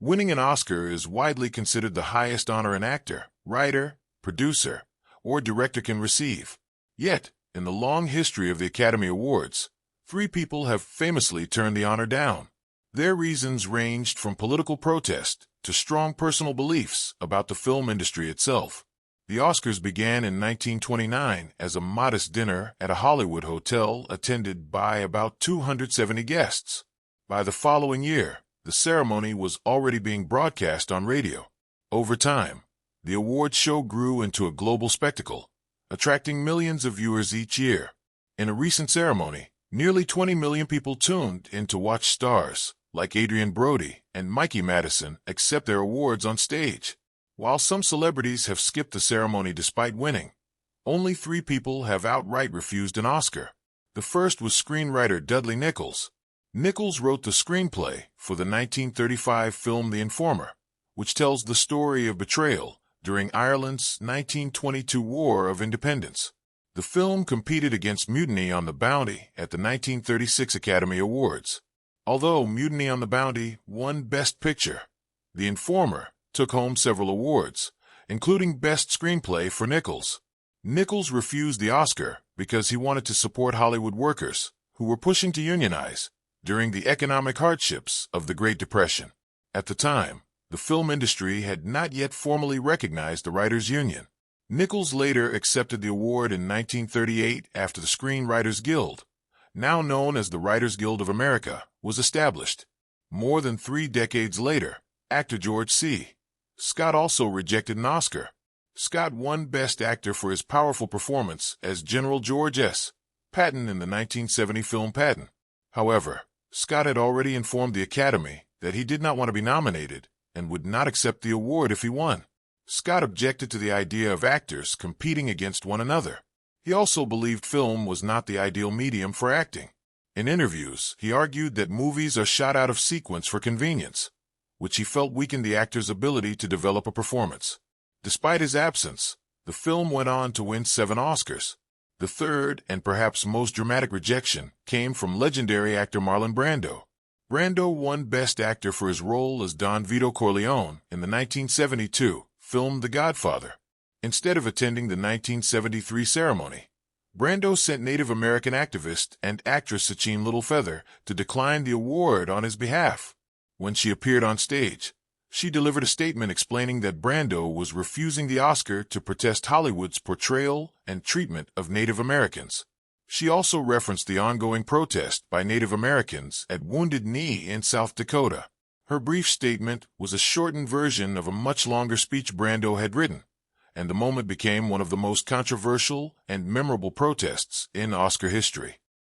Winning an Oscar is widely considered the highest honor an actor, writer, producer, or director can receive. Yet, in the long history of the Academy Awards, 3 people have famously turned the honor down. Their reasons ranged from political protest to strong personal beliefs about the film industry itself. The Oscars began in 1929 as a modest dinner at a Hollywood hotel attended by about 270 guests. By the following year, the ceremony was already being broadcast on radio. Over time, the award show grew into a global spectacle, attracting millions of viewers each year. In a recent ceremony, nearly 20 million people tuned in to watch stars like Adrien Brody and Mikey Madison accept their awards on stage. While some celebrities have skipped the ceremony despite winning, only 3 people have outright refused an Oscar. The first was screenwriter Dudley Nichols. Nichols wrote the screenplay for the 1935 film The Informer, which tells the story of betrayal during Ireland's 1922 War of Independence. The film competed against Mutiny on the Bounty at the 1936 Academy Awards. Although Mutiny on the Bounty won Best Picture, The Informer took home several awards, including Best Screenplay for Nichols. Nichols refused the Oscar because he wanted to support Hollywood workers who were pushing to unionize during the economic hardships of the Great Depression. At the time, the film industry had not yet formally recognized the Writers' Union. Nichols later accepted the award in 1938 after the Screenwriters Guild, now known as the Writers Guild of America, was established. More than 3 decades later, actor George C. Scott also rejected an Oscar. Scott won Best Actor for his powerful performance as General George S. Patton in the 1970 film Patton. However, Scott had already informed the Academy that he did not want to be nominated and would not accept the award if he won. Scott objected to the idea of actors competing against one another. He also believed film was not the ideal medium for acting. In interviews, he argued that movies are shot out of sequence for convenience, which he felt weakened the actor's ability to develop a performance. Despite his absence, the film went on to win 7 Oscars. The third and perhaps most dramatic rejection came from legendary actor Marlon Brando. Brando won Best Actor for his role as Don Vito Corleone in the 1972 film The Godfather. Instead of attending the 1973 ceremony, Brando sent Native American activist and actress Sacheen Littlefeather to decline the award on his behalf. When she appeared on stage, she delivered a statement explaining that Brando was refusing the Oscar to protest Hollywood's portrayal and treatment of Native Americans. She also referenced the ongoing protest by Native Americans at Wounded Knee in South Dakota. Her brief statement was a shortened version of a much longer speech Brando had written, and the moment became one of the most controversial and memorable protests in Oscar history.